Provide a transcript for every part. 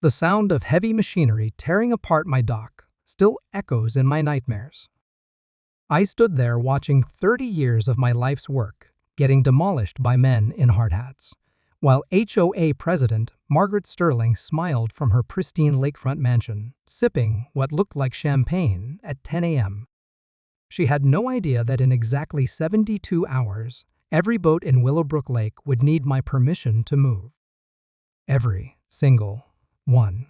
The sound of heavy machinery tearing apart my dock still echoes in my nightmares. I stood there watching 30 years of my life's work getting demolished by men in hard hats, while HOA President Margaret Sterling smiled from her pristine lakefront mansion, sipping what looked like champagne at 10 a.m. She had no idea that in exactly 72 hours, every boat in Willowbrook Lake would need my permission to move. Every single one.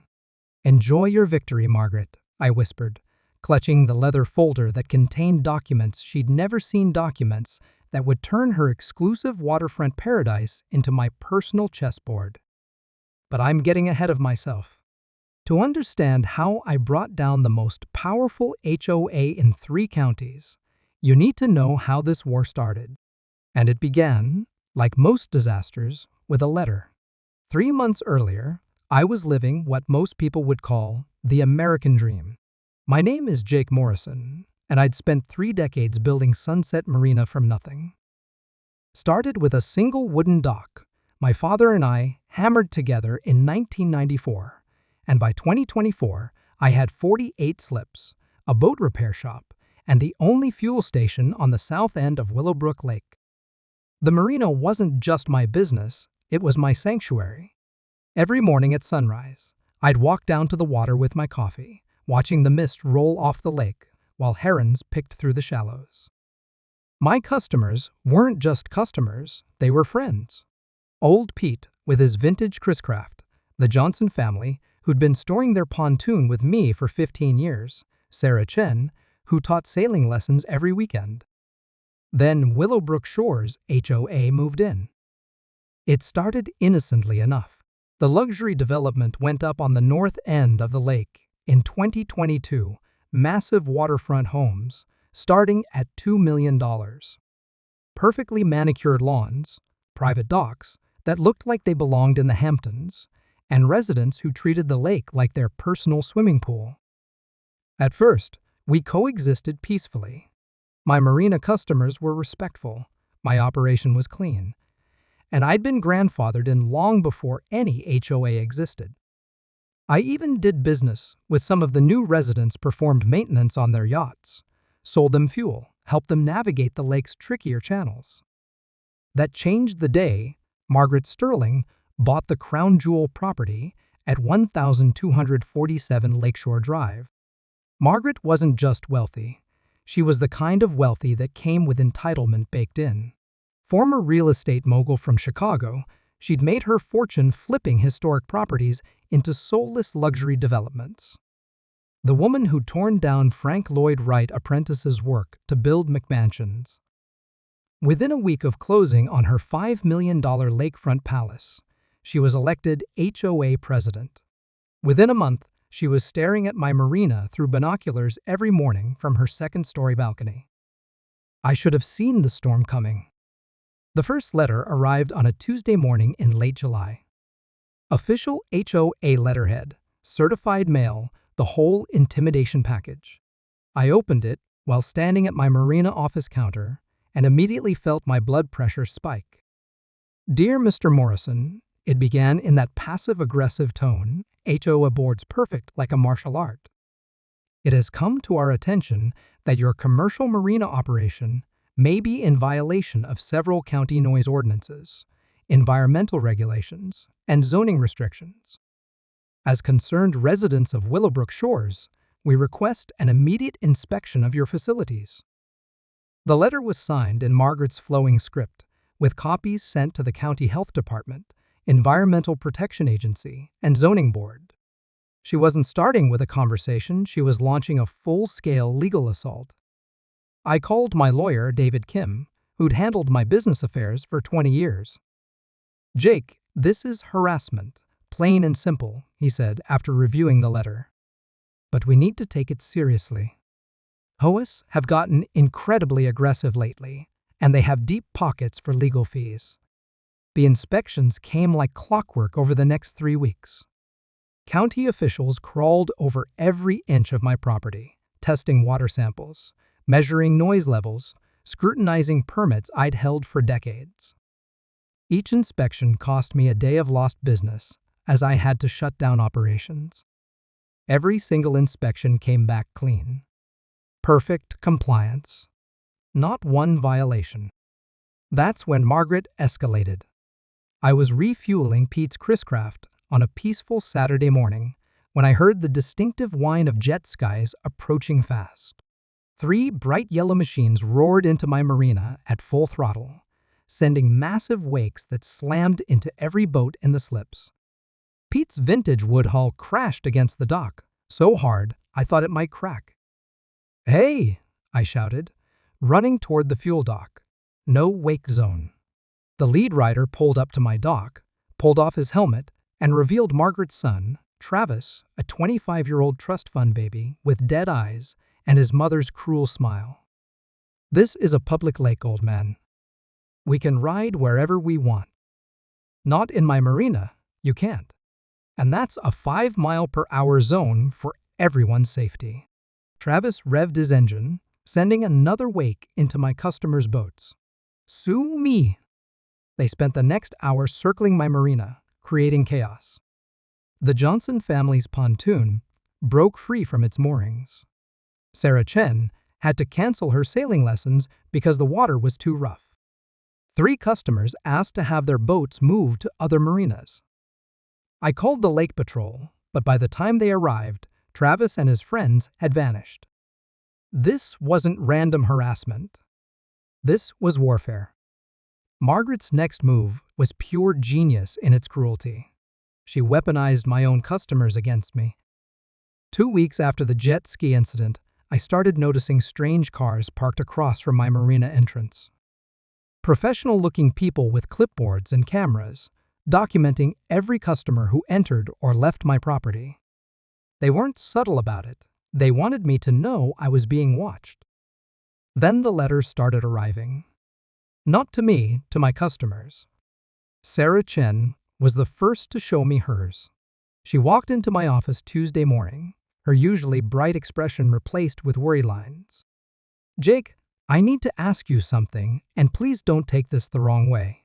"Enjoy your victory, Margaret," I whispered, clutching the leather folder that contained documents she'd never seen, documents that would turn her exclusive waterfront paradise into my personal chessboard. But I'm getting ahead of myself. To understand how I brought down the most powerful HOA in 3 counties, you need to know how this war started. And it began, like most disasters, with a letter. 3 months earlier, I was living what most people would call the American dream. My name is Jake Morrison, and I'd spent 3 decades building Sunset Marina from nothing. Started with a single wooden dock, my father and I hammered together in 1994, and by 2024, I had 48 slips, a boat repair shop, and the only fuel station on the south end of Willowbrook Lake. The marina wasn't just my business, it was my sanctuary. Every morning at sunrise, I'd walk down to the water with my coffee, watching the mist roll off the lake while herons picked through the shallows. My customers weren't just customers, they were friends. Old Pete with his vintage Chris-Craft, the Johnson family who'd been storing their pontoon with me for 15 years, Sarah Chen, who taught sailing lessons every weekend. Then Willowbrook Shores HOA moved in. It started innocently enough. The luxury development went up on the north end of the lake in 2022, massive waterfront homes, starting at $2 million. Perfectly manicured lawns, private docks that looked like they belonged in the Hamptons, and residents who treated the lake like their personal swimming pool. At first, we coexisted peacefully. My marina customers were respectful, my operation was clean, and I'd been grandfathered in long before any HOA existed. I even did business with some of the new residents, performed maintenance on their yachts, sold them fuel, helped them navigate the lake's trickier channels. That changed the day Margaret Sterling bought the crown jewel property at 1247 Lakeshore Drive. Margaret wasn't just wealthy. She was the kind of wealthy that came with entitlement baked in. Former real estate mogul from Chicago, she'd made her fortune flipping historic properties into soulless luxury developments. The woman who'd torn down Frank Lloyd Wright Apprentice's work to build McMansions. Within a week of closing on her $5 million lakefront palace, she was elected HOA president. Within a month, she was staring at my marina through binoculars every morning from her second-story balcony. I should have seen the storm coming. The first letter arrived on a Tuesday morning in late July. Official HOA letterhead, certified mail, the whole intimidation package. I opened it while standing at my marina office counter and immediately felt my blood pressure spike. "Dear Mr. Morrison," it began in that passive-aggressive tone HOA boards perfect like a martial art. "It has come to our attention that your commercial marina operation may be in violation of several county noise ordinances, environmental regulations, and zoning restrictions. As concerned residents of Willowbrook Shores, we request an immediate inspection of your facilities." The letter was signed in Margaret's flowing script, with copies sent to the County Health Department, Environmental Protection Agency, and Zoning Board. She wasn't starting with a conversation, she was launching a full-scale legal assault. I called my lawyer, David Kim, who'd handled my business affairs for 20 years. "Jake, this is harassment, plain and simple," he said after reviewing the letter. "But we need to take it seriously. HOAs have gotten incredibly aggressive lately, and they have deep pockets for legal fees. The inspections came like clockwork over the next 3 weeks. County officials crawled over every inch of my property, testing water samples, measuring noise levels, scrutinizing permits I'd held for decades. Each inspection cost me a day of lost business, as I had to shut down operations. Every single inspection came back clean. Perfect compliance. Not one violation. That's when Margaret escalated. I was refueling Pete's Chris Craft on a peaceful Saturday morning when I heard the distinctive whine of jet skis approaching fast. 3 bright yellow machines roared into my marina at full throttle, sending massive wakes that slammed into every boat in the slips. Pete's vintage wood hull crashed against the dock, so hard I thought it might crack. "Hey!" I shouted, running toward the fuel dock. No wake zone. The lead rider pulled up to my dock, pulled off his helmet, and revealed Margaret's son, Travis, a 25-year-old trust fund baby with dead eyes and his mother's cruel smile. "This is a public lake, old man. We can ride wherever we want. Not in my marina, you can't. And that's a 5-mile-per-hour zone for everyone's safety." Travis revved his engine, sending another wake into my customers' boats. Sue me! They spent the next hour circling my marina, creating chaos. The Johnson family's pontoon broke free from its moorings. Sarah Chen had to cancel her sailing lessons because the water was too rough. 3 customers asked to have their boats moved to other marinas. I called the lake patrol, but by the time they arrived, Travis and his friends had vanished. This wasn't random harassment. This was warfare. Margaret's next move was pure genius in its cruelty. She weaponized my own customers against me. 2 weeks after the jet ski incident, I started noticing strange cars parked across from my marina entrance. Professional-looking people with clipboards and cameras, documenting every customer who entered or left my property. They weren't subtle about it. They wanted me to know I was being watched. Then the letters started arriving. Not to me, to my customers. Sarah Chen was the first to show me hers. She walked into my office Tuesday morning, her usually bright expression replaced with worry lines. "Jake, I need to ask you something, and please don't take this the wrong way."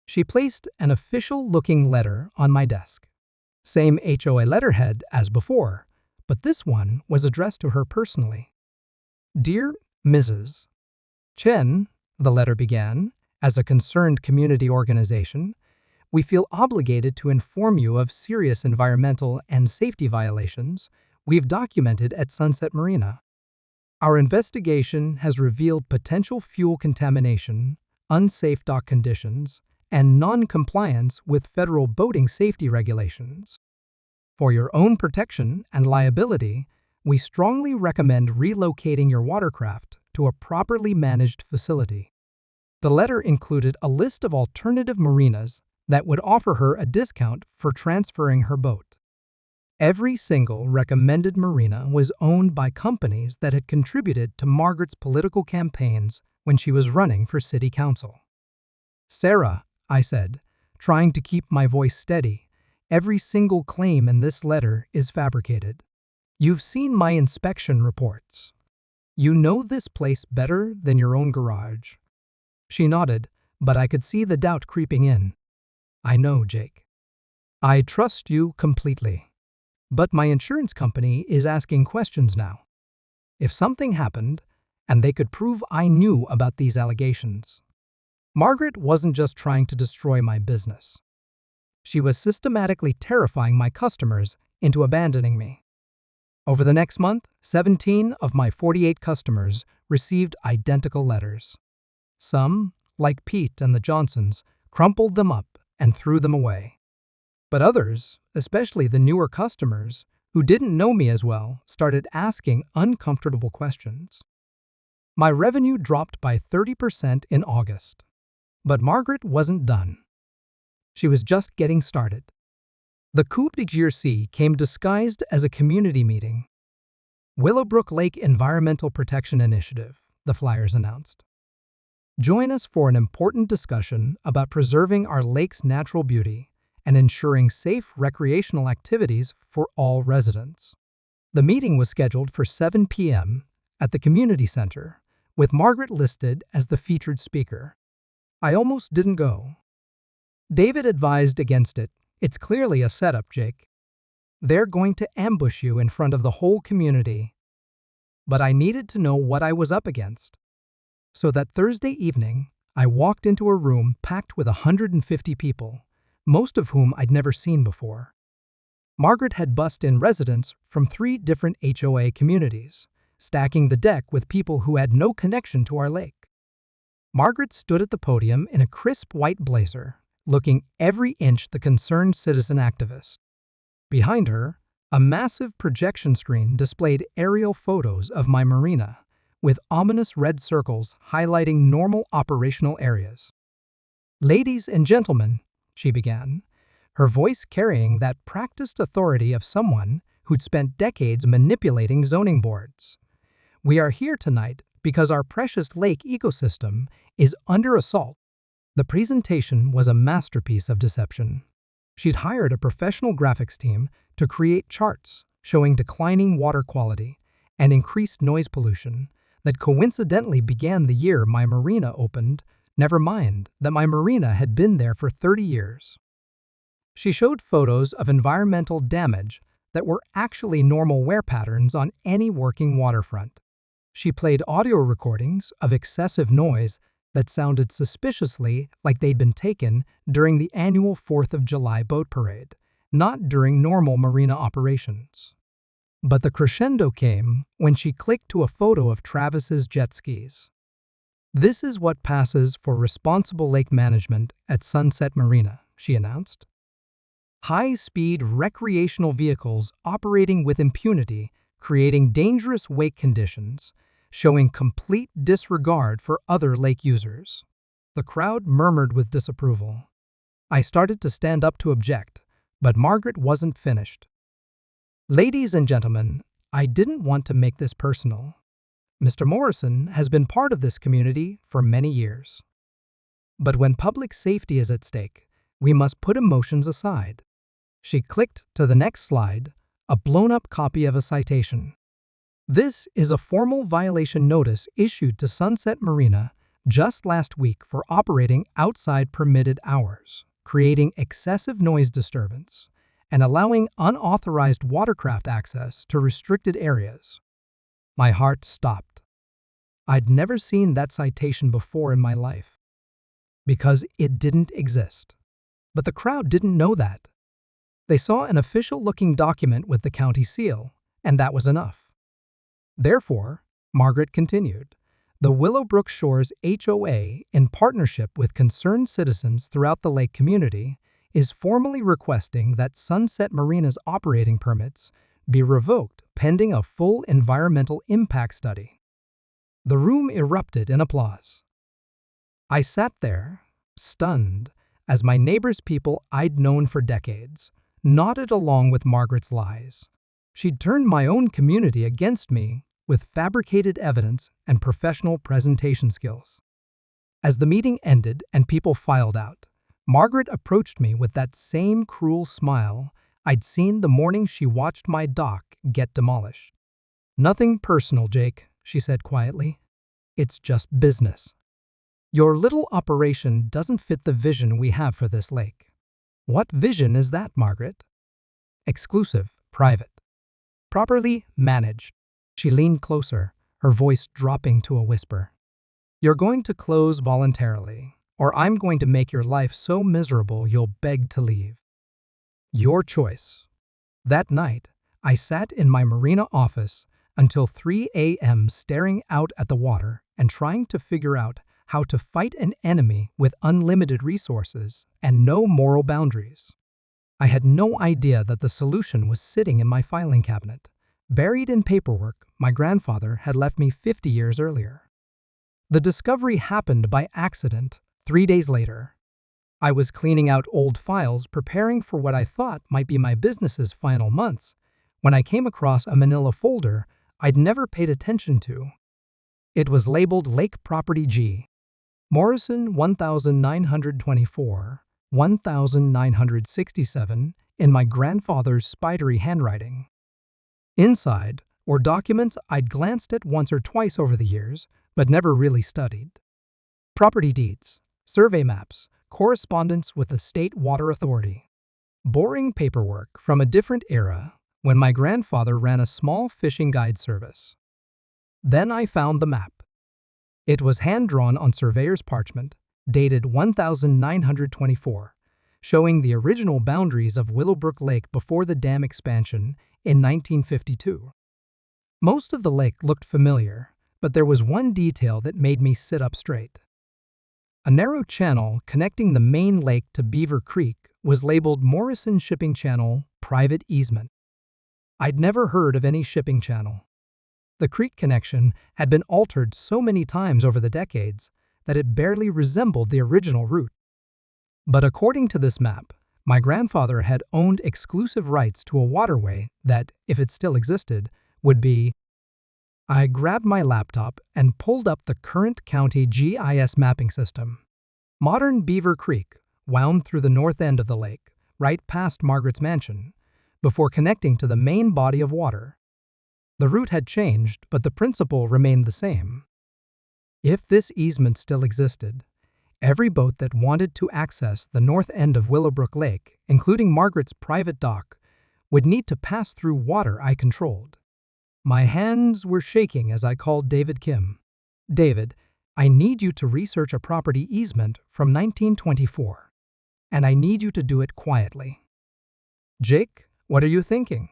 She placed an official-looking letter on my desk. Same HOA letterhead as before, but this one was addressed to her personally. "Dear Mrs. Chen," the letter began, "as a concerned community organization, we feel obligated to inform you of serious environmental and safety violations we've documented at Sunset Marina. Our investigation has revealed potential fuel contamination, unsafe dock conditions, and non-compliance with federal boating safety regulations. For your own protection and liability, we strongly recommend relocating your watercraft to a properly managed facility." The letter included a list of alternative marinas that would offer her a discount for transferring her boat. Every single recommended marina was owned by companies that had contributed to Margaret's political campaigns when she was running for city council. "Sarah," I said, trying to keep my voice steady, "every single claim in this letter is fabricated. You've seen my inspection reports. You know this place better than your own garage." She nodded, but I could see the doubt creeping in. "I know, Jake. I trust you completely. But my insurance company is asking questions now. If something happened, and they could prove I knew about these allegations." Margaret wasn't just trying to destroy my business. She was systematically terrifying my customers into abandoning me. Over the next month, 17 of my 48 customers received identical letters. Some, like Pete and the Johnsons, crumpled them up and threw them away. But others, especially the newer customers, who didn't know me as well, started asking uncomfortable questions. My revenue dropped by 30% in August. But Margaret wasn't done. She was just getting started. The coup de grace came disguised as a community meeting. Willowbrook Lake Environmental Protection Initiative, the flyers announced. Join us for an important discussion about preserving our lake's natural beauty and ensuring safe recreational activities for all residents. The meeting was scheduled for 7 p.m. at the community center, with Margaret listed as the featured speaker. I almost didn't go. David advised against it, It's clearly a setup, Jake. They're going to ambush you in front of the whole community. But I needed to know what I was up against. So that Thursday evening, I walked into a room packed with 150 people, most of whom I'd never seen before. Margaret had bussed in residents from 3 different HOA communities, stacking the deck with people who had no connection to our lake. Margaret stood at the podium in a crisp white blazer, looking every inch the concerned citizen activist. Behind her, a massive projection screen displayed aerial photos of my marina, with ominous red circles highlighting normal operational areas. "Ladies and gentlemen," she began, her voice carrying that practiced authority of someone who'd spent decades manipulating zoning boards. "We are here tonight because our precious lake ecosystem is under assault." The presentation was a masterpiece of deception. She'd hired a professional graphics team to create charts showing declining water quality and increased noise pollution that coincidentally began the year my marina opened, never mind that my marina had been there for 30 years. She showed photos of environmental damage that were actually normal wear patterns on any working waterfront. She played audio recordings of excessive noise that sounded suspiciously like they'd been taken during the annual 4th of July boat parade, not during normal marina operations. But the crescendo came when she clicked to a photo of Travis's jet skis. "This is what passes for responsible lake management at Sunset Marina," she announced. "High-speed recreational vehicles operating with impunity, creating dangerous wake conditions, showing complete disregard for other lake users." The crowd murmured with disapproval. I started to stand up to object, but Margaret wasn't finished. "Ladies and gentlemen, I didn't want to make this personal. Mr. Morrison has been part of this community for many years. But when public safety is at stake, we must put emotions aside." She clicked to the next slide, a blown-up copy of a citation. "This is a formal violation notice issued to Sunset Marina just last week for operating outside permitted hours, creating excessive noise disturbance, and allowing unauthorized watercraft access to restricted areas." My heart stopped. I'd never seen that citation before in my life, because it didn't exist. But the crowd didn't know that. They saw an official-looking document with the county seal, and that was enough. Therefore, Margaret continued, the Willowbrook Shores HOA, in partnership with concerned citizens throughout the lake community, is formally requesting that Sunset Marina's operating permits be revoked pending a full environmental impact study. The room erupted in applause. I sat there, stunned, as my neighbor's people I'd known for decades nodded along with Margaret's lies. She'd turned my own community against me with fabricated evidence and professional presentation skills. As the meeting ended and people filed out, Margaret approached me with that same cruel smile I'd seen the morning she watched my dock get demolished. "Nothing personal, Jake," she said quietly. "It's just business. Your little operation doesn't fit the vision we have for this lake." "What vision is that, Margaret?" "Exclusive, private, properly managed." She leaned closer, her voice dropping to a whisper. "You're going to close voluntarily, or I'm going to make your life so miserable you'll beg to leave. Your choice." That night, I sat in my marina office until 3 a.m. staring out at the water and trying to figure out how to fight an enemy with unlimited resources and no moral boundaries. I had no idea that the solution was sitting in my filing cabinet, buried in paperwork my grandfather had left me 50 years earlier. The discovery happened by accident 3 days later. I was cleaning out old files preparing for what I thought might be my business's final months when I came across a manila folder I'd never paid attention to. It was labeled Lake Property G. Morrison 1924, 1967 in my grandfather's spidery handwriting. Inside were documents I'd glanced at once or twice over the years, but never really studied. Property deeds, survey maps, correspondence with the State Water Authority. Boring paperwork from a different era when my grandfather ran a small fishing guide service. Then I found the map. It was hand-drawn on surveyor's parchment, dated 1924, showing the original boundaries of Willowbrook Lake before the dam expansion in 1952. Most of the lake looked familiar, but there was one detail that made me sit up straight. A narrow channel connecting the main lake to Beaver Creek was labeled Morrison Shipping Channel Private Easement. I'd never heard of any shipping channel. The creek connection had been altered so many times over the decades that it barely resembled the original route. But according to this map, my grandfather had owned exclusive rights to a waterway that, if it still existed, would be. I grabbed my laptop and pulled up the current county GIS mapping system. Modern Beaver Creek wound through the north end of the lake, right past Margaret's mansion, before connecting to the main body of water. The route had changed, but the principle remained the same. If this easement still existed, every boat that wanted to access the north end of Willowbrook Lake, including Margaret's private dock, would need to pass through water I controlled. My hands were shaking as I called David Kim. David, I need you to research a property easement from 1924, and I need you to do it quietly. Jake, what are you thinking?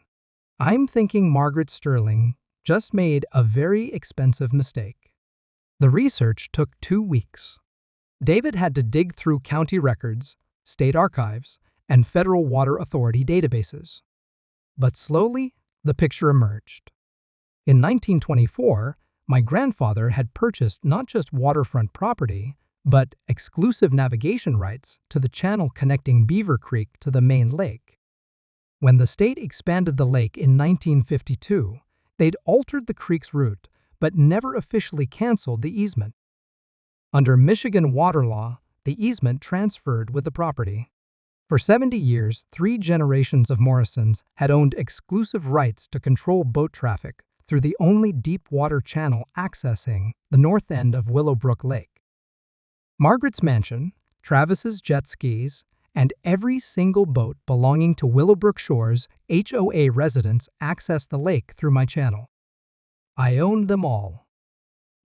I'm thinking Margaret Sterling just made a very expensive mistake. The research took 2 weeks. David had to dig through county records, state archives, and Federal Water Authority databases. But slowly, the picture emerged. In 1924, my grandfather had purchased not just waterfront property, but exclusive navigation rights to the channel connecting Beaver Creek to the main lake. When the state expanded the lake in 1952, they'd altered the creek's route, but never officially canceled the easement. Under Michigan water law, the easement transferred with the property. For 70 years, 3 generations of Morrisons had owned exclusive rights to control boat traffic through the only deep water channel accessing the north end of Willowbrook Lake. Margaret's mansion, Travis's jet skis, and every single boat belonging to Willowbrook Shore's HOA residents accessed the lake through my channel. I owned them all.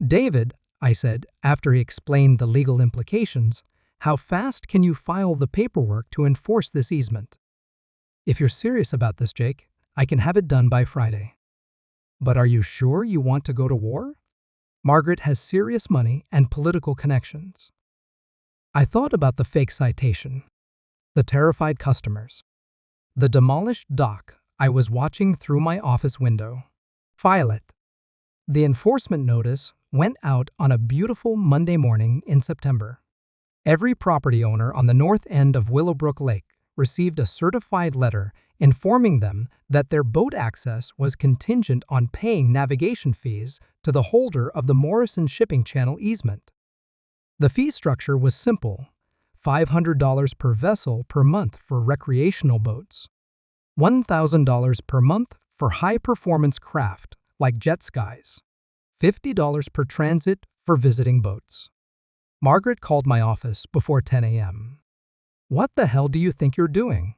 David, I said, after he explained the legal implications, how fast can you file the paperwork to enforce this easement? If you're serious about this, Jake, I can have it done by Friday. But are you sure you want to go to war? Margaret has serious money and political connections. I thought about the fake citation, the terrified customers, the demolished dock I was watching through my office window. File it. The enforcement notice went out on a beautiful Monday morning in September. Every property owner on the north end of Willowbrook Lake received a certified letter informing them that their boat access was contingent on paying navigation fees to the holder of the Morrison Shipping Channel easement. The fee structure was simple: $500 per vessel per month for recreational boats, $1,000 per month for high-performance craft like jet skis, $50 per transit for visiting boats. Margaret called my office before 10 a.m. "What the hell do you think you're doing?"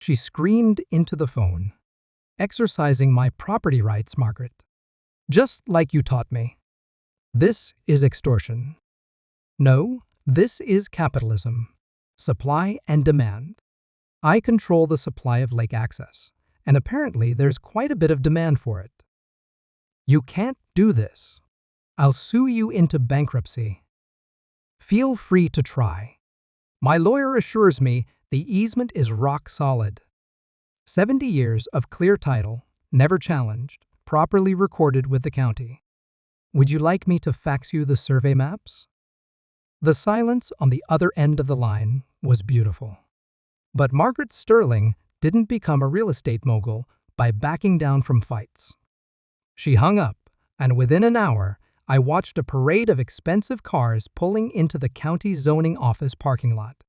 She screamed into the phone. "Exercising my property rights, Margaret. Just like you taught me. This is extortion. No, this is capitalism. Supply and demand. I control the supply of lake access, and apparently there's quite a bit of demand for it. You can't do this. I'll sue you into bankruptcy. Feel free to try. My lawyer assures me the easement is rock solid. 70 years of clear title, never challenged, properly recorded with the county. Would you like me to fax you the survey maps?" The silence on the other end of the line was beautiful. But Margaret Sterling didn't become a real estate mogul by backing down from fights. She hung up, and within an hour, I watched a parade of expensive cars pulling into the county zoning office parking lot.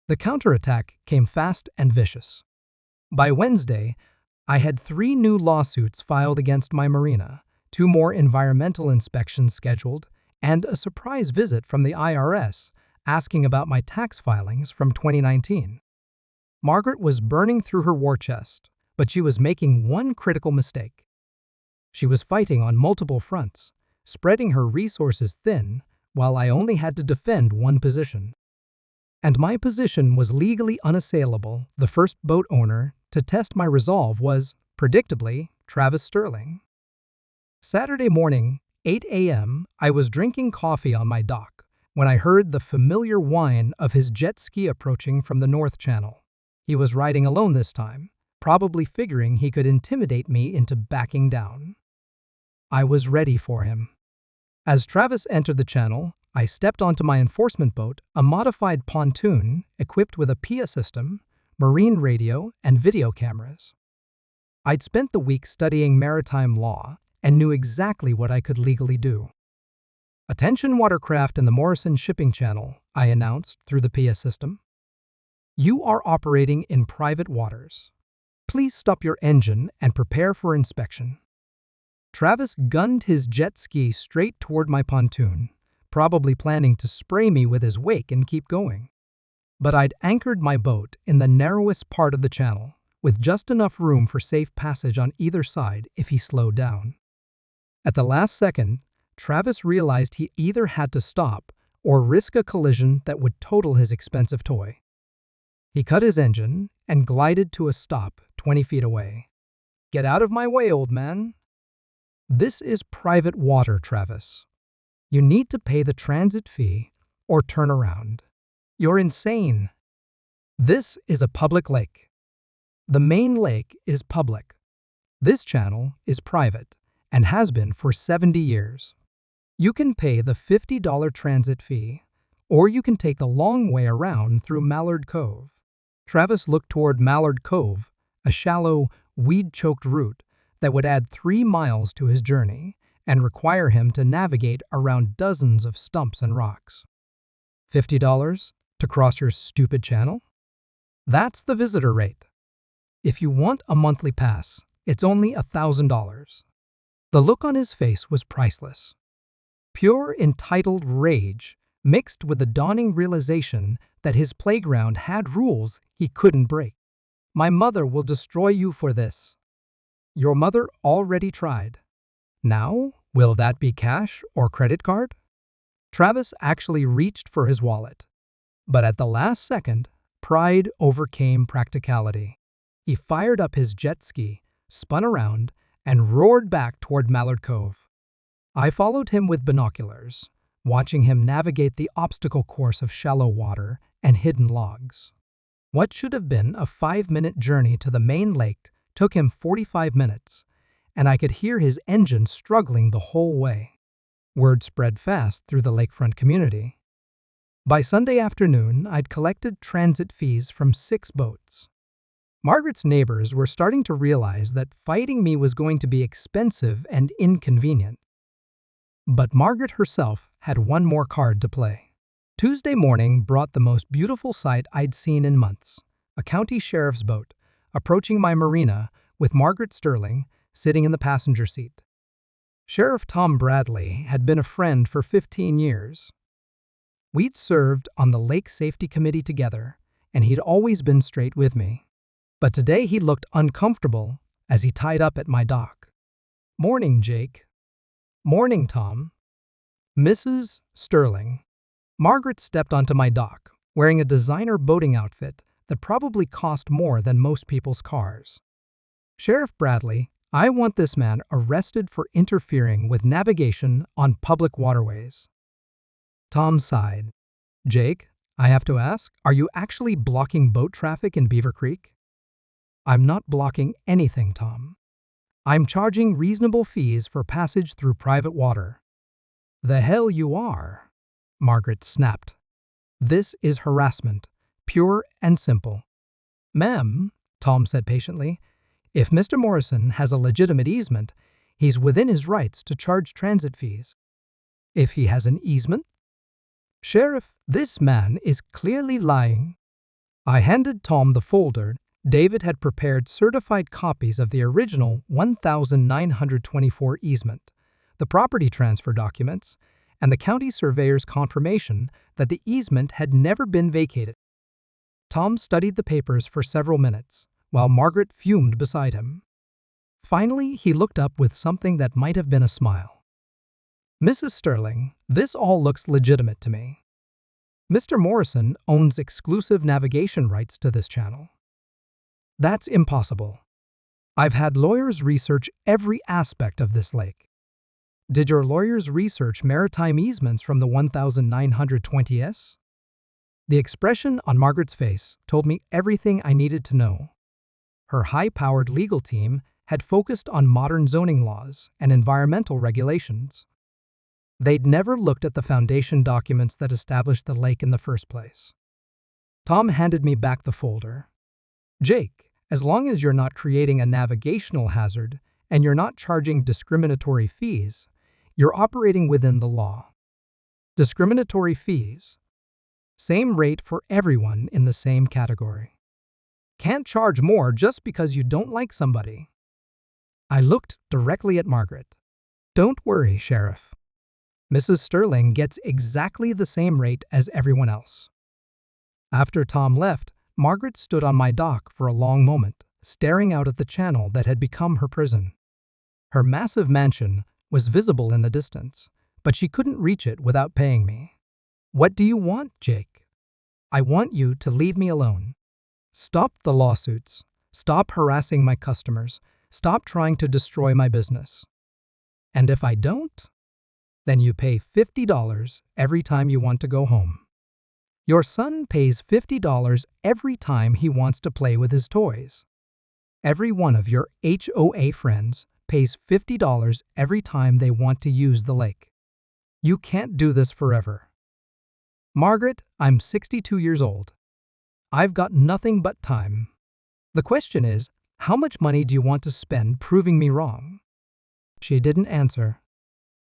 The counterattack came fast and vicious. By Wednesday, I had 3 new lawsuits filed against my Marina, 2 more environmental inspections scheduled, and a surprise visit from the IRS asking about my tax filings from 2019. Margaret was burning through her war chest, but she was making one critical mistake. She was fighting on multiple fronts, spreading her resources thin, while I only had to defend one position. And my position was legally unassailable. The first boat owner to test my resolve was, predictably, Travis Sterling. Saturday morning, 8 a.m., I was drinking coffee on my dock when I heard the familiar whine of his jet ski approaching from the North Channel. He was riding alone this time, probably figuring he could intimidate me into backing down. I was ready for him. As Travis entered the channel, I stepped onto my enforcement boat, a modified pontoon equipped with a PIA system, marine radio, and video cameras. I'd spent the week studying maritime law and knew exactly what I could legally do. "Attention watercraft in the Morrison Shipping Channel," I announced through the PIA system. "You are operating in private waters. Please stop your engine and prepare for inspection." Travis gunned his jet ski straight toward my pontoon, probably planning to spray me with his wake and keep going. But I'd anchored my boat in the narrowest part of the channel, with just enough room for safe passage on either side if he slowed down. At the last second, Travis realized he either had to stop or risk a collision that would total his expensive toy. He cut his engine and glided to a stop 20 feet away. "Get out of my way, old man." "This is private water, Travis. You need to pay the transit fee or turn around. You're insane. This is a public lake. The main lake is public. This channel is private and has been for 70 years. You can pay the $50 transit fee, or you can take the long way around through Mallard Cove." Travis looked toward Mallard Cove, a shallow, weed-choked route that would add 3 miles to his journey and require him to navigate around dozens of stumps and rocks. $50 to cross your stupid channel? That's the visitor rate. If you want a monthly pass, it's only $1,000. The look on his face was priceless. Pure entitled rage mixed with the dawning realization that his playground had rules he couldn't break. "My mother will destroy you for this." "Your mother already tried. Now, will that be cash or credit card?" Travis actually reached for his wallet. But at the last second, pride overcame practicality. He fired up his jet ski, spun around, and roared back toward Mallard Cove. I followed him with binoculars, watching him navigate the obstacle course of shallow water and hidden logs. What should have been a 5-minute journey to the main lake took him 45 minutes, and I could hear his engine struggling the whole way. Word spread fast through the lakefront community. By Sunday afternoon, I'd collected transit fees from 6 boats. Margaret's neighbors were starting to realize that fighting me was going to be expensive and inconvenient. But Margaret herself had one more card to play. Tuesday morning brought the most beautiful sight I'd seen in months: a county sheriff's boat approaching my Marina with Margaret Sterling sitting in the passenger seat. Sheriff Tom Bradley had been a friend for 15 years. We'd served on the Lake Safety Committee together, and he'd always been straight with me. But today he looked uncomfortable as he tied up at my dock. "Morning, Jake." "Morning, Tom." "Mrs. Sterling." Margaret stepped onto my dock, wearing a designer boating outfit that probably cost more than most people's cars. "Sheriff Bradley, I want this man arrested for interfering with navigation on public waterways." Tom sighed. "Jake, I have to ask, are you actually blocking boat traffic in Beaver Creek?" "I'm not blocking anything, Tom. I'm charging reasonable fees for passage through private water." "The hell you are," Margaret snapped. "This is harassment, pure and simple." "Ma'am," Tom said patiently, "if Mr. Morrison has a legitimate easement, he's within his rights to charge transit fees." "If he has an easement?" "Sheriff, this man is clearly lying." I handed Tom the folder. David had prepared certified copies of the original 1924 easement, the property transfer documents, and the county surveyor's confirmation that the easement had never been vacated. Tom studied the papers for several minutes, while Margaret fumed beside him. Finally, he looked up with something that might have been a smile. "Mrs. Sterling, this all looks legitimate to me. Mr. Morrison owns exclusive navigation rights to this channel." "That's impossible. I've had lawyers research every aspect of this lake." "Did your lawyers research maritime easements from the 1920s? The expression on Margaret's face told me everything I needed to know. Her high-powered legal team had focused on modern zoning laws and environmental regulations. They'd never looked at the foundation documents that established the lake in the first place. Tom handed me back the folder. "Jake, as long as you're not creating a navigational hazard and you're not charging discriminatory fees, you're operating within the law." Discriminatory fees. Same rate for everyone in the same category. Can't charge more just because you don't like somebody. I looked directly at Margaret. "Don't worry, Sheriff. Mrs. Sterling gets exactly the same rate as everyone else." After Tom left, Margaret stood on my dock for a long moment, staring out at the channel that had become her prison. Her massive mansion was visible in the distance, but she couldn't reach it without paying me. "What do you want, Jake?" "I want you to leave me alone. Stop the lawsuits. Stop harassing my customers. Stop trying to destroy my business. And if I don't, then you pay $50 every time you want to go home. Your son pays $50 every time he wants to play with his toys. Every one of your HOA friends pays $50 every time they want to use the lake. You can't do this forever. Margaret, I'm 62 years old. I've got nothing but time. The question is, how much money do you want to spend proving me wrong?" She didn't answer.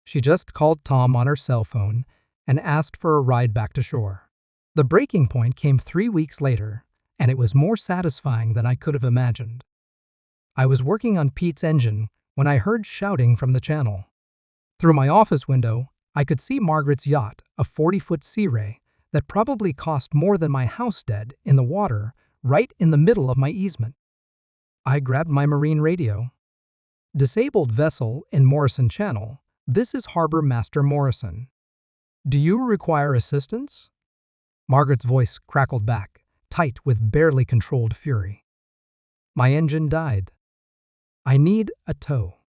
She just called Tom on her cell phone and asked for a ride back to shore. The breaking point came 3 weeks later, and it was more satisfying than I could have imagined. I was working on Pete's engine when I heard shouting from the channel. Through my office window, I could see Margaret's yacht, a 40-foot Sea Ray, that probably cost more than my house did, in the water, right in the middle of my easement. I grabbed my marine radio. "Disabled vessel in Morrison Channel. This is Harbor Master Morrison. Do you require assistance?" Margaret's voice crackled back, tight with barely controlled fury. "My engine died. I need a tow."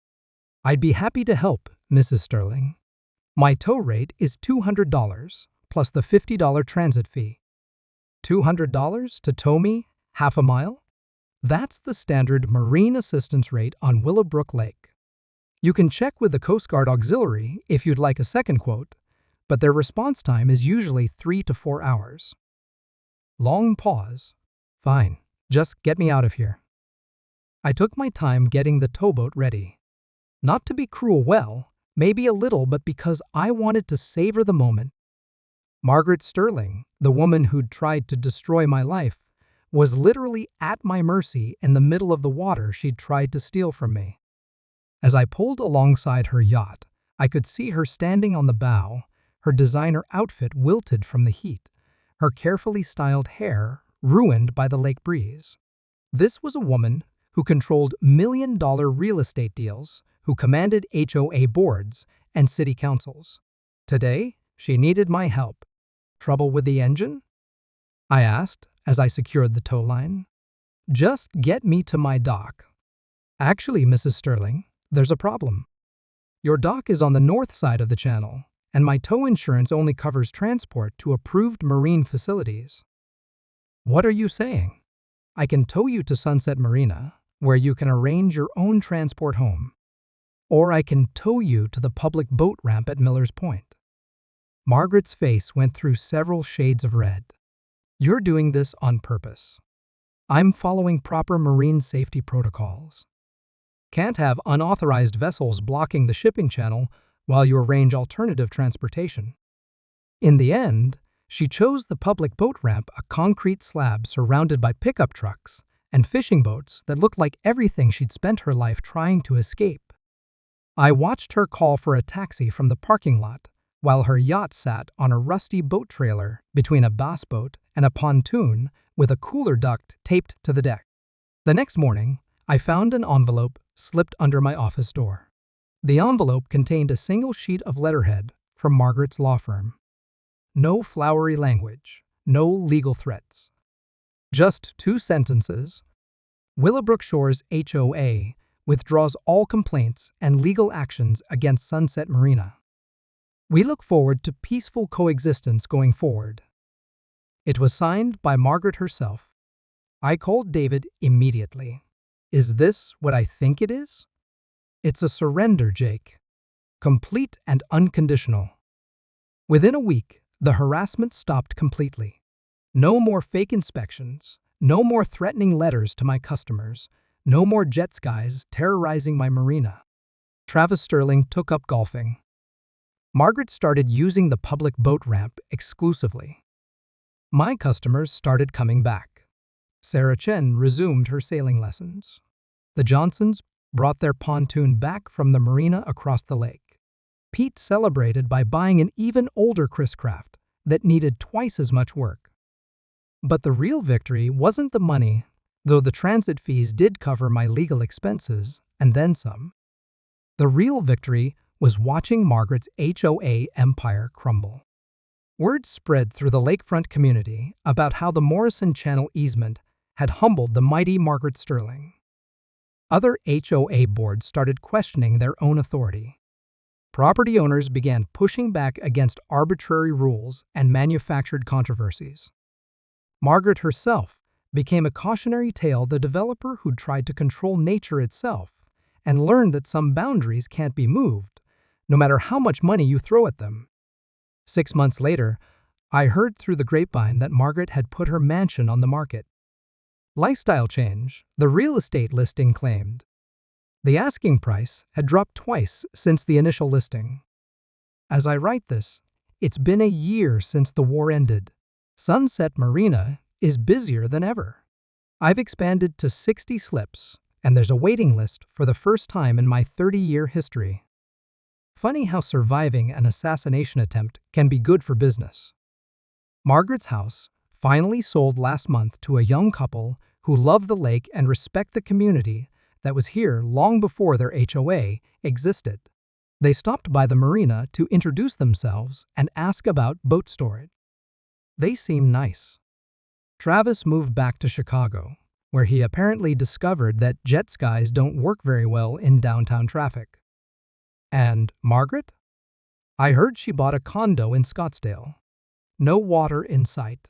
"I'd be happy to help, Mrs. Sterling. My tow rate is $200, plus the $50 transit fee." $200 to tow me half a mile? That's the standard marine assistance rate on Willowbrook Lake. You can check with the Coast Guard Auxiliary if you'd like a second quote, but their response time is usually 3 to 4 hours. Long pause. "Fine, just get me out of here." I took my time getting the towboat ready. Not to be cruel, well, maybe a little, but because I wanted to savor the moment. Margaret Sterling, the woman who'd tried to destroy my life, was literally at my mercy in the middle of the water she'd tried to steal from me. As I pulled alongside her yacht, I could see her standing on the bow, her designer outfit wilted from the heat, her carefully styled hair ruined by the lake breeze. This was a woman who controlled million-dollar real estate deals, who commanded HOA boards and city councils. Today, she needed my help. "Trouble with the engine?" I asked as I secured the tow line. "Just get me to my dock." "Actually, Mrs. Sterling, there's a problem. Your dock is on the north side of the channel, and my tow insurance only covers transport to approved marine facilities." "What are you saying?" "I can tow you to Sunset Marina, where you can arrange your own transport home. Or I can tow you to the public boat ramp at Miller's Point." Margaret's face went through several shades of red. "You're doing this on purpose." "I'm following proper marine safety protocols. Can't have unauthorized vessels blocking the shipping channel while you arrange alternative transportation." In the end, she chose the public boat ramp, a concrete slab surrounded by pickup trucks and fishing boats that looked like everything she'd spent her life trying to escape. I watched her call for a taxi from the parking lot, while her yacht sat on a rusty boat trailer between a bass boat and a pontoon with a cooler duct taped to the deck. The next morning, I found an envelope slipped under my office door. The envelope contained a single sheet of letterhead from Margaret's law firm. No flowery language, no legal threats. Just 2 sentences. Willowbrook Shores HOA withdraws all complaints and legal actions against Sunset Marina. We look forward to peaceful coexistence going forward. It was signed by Margaret herself. I called David immediately. Is this what I think it is? It's a surrender, Jake. Complete and unconditional. Within a week, the harassment stopped completely. No more fake inspections, no more threatening letters to my customers, no more jet skis terrorizing my marina. Travis Sterling took up golfing. Margaret started using the public boat ramp exclusively. My customers started coming back. Sarah Chen resumed her sailing lessons. The Johnsons brought their pontoon back from the marina across the lake. Pete celebrated by buying an even older Chris Craft that needed twice as much work. But the real victory wasn't the money, though the transit fees did cover my legal expenses and then some. The real victory was watching Margaret's HOA empire crumble. Word spread through the lakefront community about how the Morrison Channel easement had humbled the mighty Margaret Sterling. Other HOA boards started questioning their own authority. Property owners began pushing back against arbitrary rules and manufactured controversies. Margaret herself became a cautionary tale, the developer who'd tried to control nature itself and learned that some boundaries can't be moved, no matter how much money you throw at them. 6 months later, I heard through the grapevine that Margaret had put her mansion on the market. Lifestyle change, the real estate listing claimed. The asking price had dropped twice since the initial listing. As I write this, it's been a year since the war ended. Sunset Marina is busier than ever. I've expanded to 60 slips, and there's a waiting list for the first time in my 30-year history. Funny how surviving an assassination attempt can be good for business. Margaret's house finally sold last month to a young couple who love the lake and respect the community that was here long before their HOA existed. They stopped by the marina to introduce themselves and ask about boat storage. They seem nice. Travis moved back to Chicago, where he apparently discovered that jet skis don't work very well in downtown traffic. And Margaret? I heard she bought a condo in Scottsdale. No water in sight.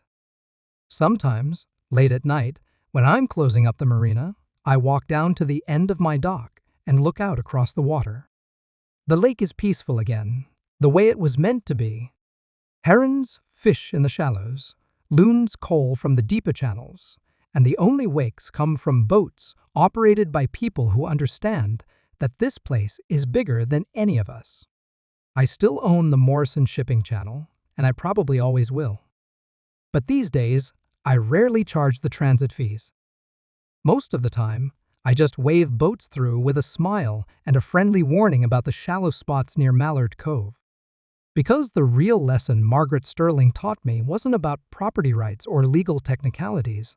Sometimes, late at night, when I'm closing up the marina, I walk down to the end of my dock and look out across the water. The lake is peaceful again, the way it was meant to be. Herons fish in the shallows, loons coal from the deeper channels, and the only wakes come from boats operated by people who understand that this place is bigger than any of us. I still own the Morrison shipping channel, and I probably always will. But these days, I rarely charge the transit fees. Most of the time, I just wave boats through with a smile and a friendly warning about the shallow spots near Mallard Cove. Because the real lesson Margaret Sterling taught me wasn't about property rights or legal technicalities.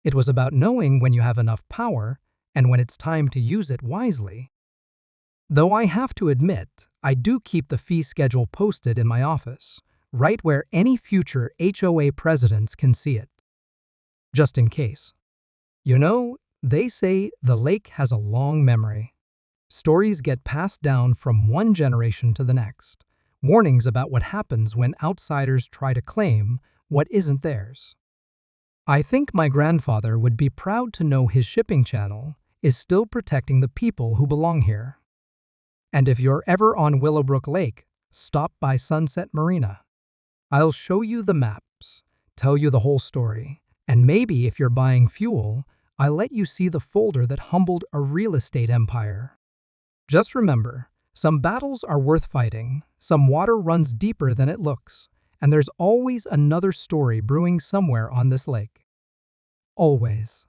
It was about knowing when you have enough power and when it's time to use it wisely. Though I have to admit, I do keep the fee schedule posted in my office, right where any future HOA presidents can see it. Just in case. You know, they say the lake has a long memory. Stories get passed down from one generation to the next. Warnings about what happens when outsiders try to claim what isn't theirs. I think my grandfather would be proud to know his shipping channel is still protecting the people who belong here. And if you're ever on Willowbrook Lake, stop by Sunset Marina. I'll show you the maps, tell you the whole story, and maybe if you're buying fuel, I'll let you see the folder that humbled a real estate empire. Just remember, some battles are worth fighting, some water runs deeper than it looks, and there's always another story brewing somewhere on this lake. Always.